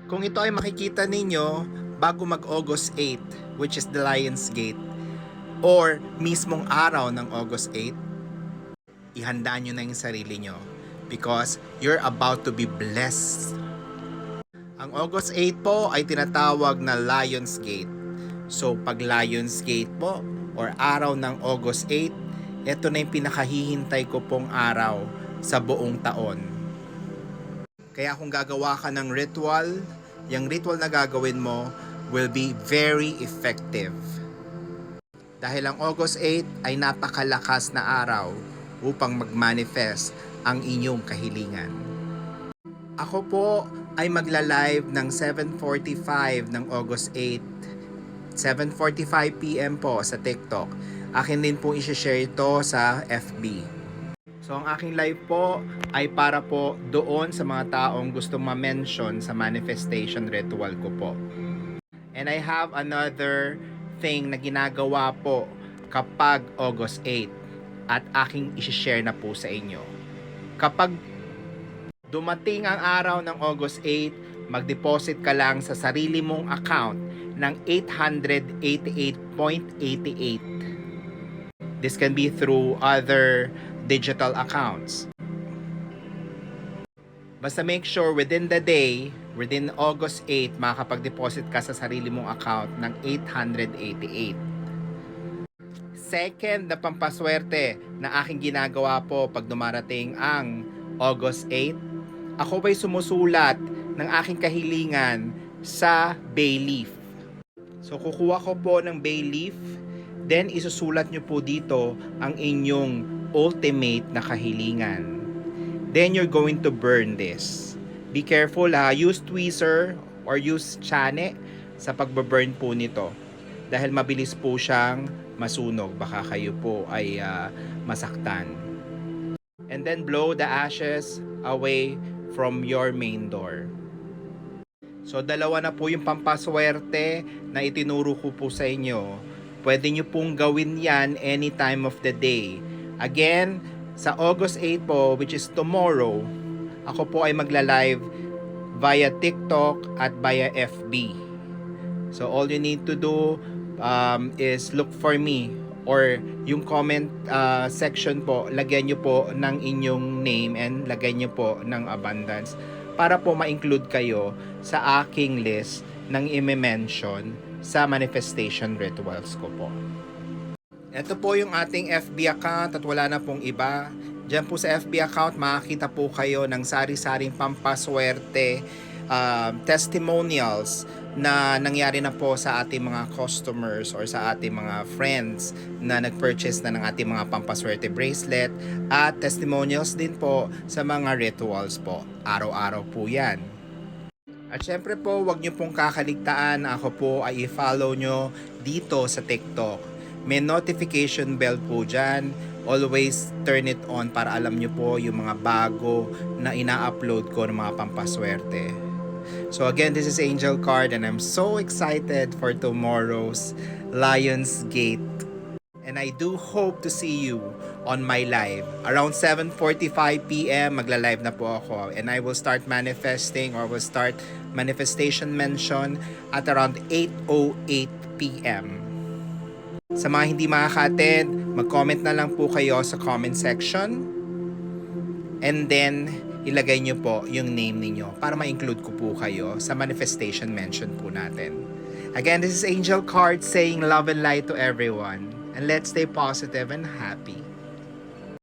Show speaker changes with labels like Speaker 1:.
Speaker 1: Kung ito ay makikita ninyo bago mag-August 8, which is the Lions Gate, or mismong araw ng August 8, ihanda nyo na yung sarili nyo because you're about to be blessed. Ang August 8 po ay tinatawag na Lions Gate. So pag Lions Gate po or araw ng August 8, ito na yung pinakahihintay ko pong araw sa buong taon. Kaya kung gagawa ka ng ritual, yung ritual na gagawin mo will be very effective. Dahil ang August 8 ay napakalakas na araw upang mag-manifest ang inyong kahilingan. Ako po ay magla-live ng 7:45 ng August 8, 7:45 PM po sa TikTok. Akin din po i-share ito sa FB. So ang aking live po ay para po doon sa mga taong gusto ma-mention sa manifestation ritual ko po. And I have another thing na ginagawa po kapag August 8 at aking i-share na po sa inyo. Kapag dumating ang araw ng August 8, mag-deposit ka lang sa sarili mong account ng 888.88. This can be through other digital accounts. Basta make sure within the day, within August 8, makakapag-deposit ka sa sarili mong account ng 888. Second na pampaswerte na aking ginagawa po pag dumarating ang August 8, ako ba'y sumusulat ng aking kahilingan sa bay leaf. So kukuha ko po ng bay leaf, then isusulat nyo po dito ang inyong ultimate na kahilingan. Then you're going to burn this. Be careful ha, use tweezer or use chane sa pagbaburn po nito. Dahil mabilis po siyang masunog, baka kayo po ay masaktan. And then blow the ashes away from your main door. So dalawa na po yung pampaswerte na itinuro ko po sa inyo. Pwede nyo pong gawin yan any time of the day. Again, sa August 8 po, which is tomorrow, ako po ay magla-live via TikTok at via FB. So all you need to do is look for me, or yung comment section po, lagyan nyo po ng inyong name and lagyan nyo po ng abundance para po ma-include kayo sa aking list ng i-mention sa manifestation rituals ko po. Ito po yung ating FB account at wala na pong iba. Diyan po sa FB account makakita po kayo ng sari-saring pampaswerte testimonials na nangyari na po sa ating mga customers or sa ating mga friends na nag-purchase na ng ating mga pampaswerte bracelet, at testimonials din po sa mga rituals po. Araw-araw po yan. At syempre po, wag nyo pong kakaligtaan na ako po ay i-follow nyo dito sa TikTok. May notification bell po dyan. Always turn it on para alam nyo po yung mga bago na ina-upload ko ng mga pampaswerte. So again, this is Angel Card and I'm so excited for tomorrow's Lions Gate. And I do hope to see you on my live. Around 7:45 PM, magla-live na po ako. And I will start manifesting or will start manifestation mention at around 8:08 PM. Sa mga hindi makaka-attend, mag-comment na lang po kayo sa comment section. And then, ilagay nyo po yung name ninyo para ma-include ko po kayo sa manifestation mention po natin. Again, this is Angel Card saying love and light to everyone. And let's stay positive and happy.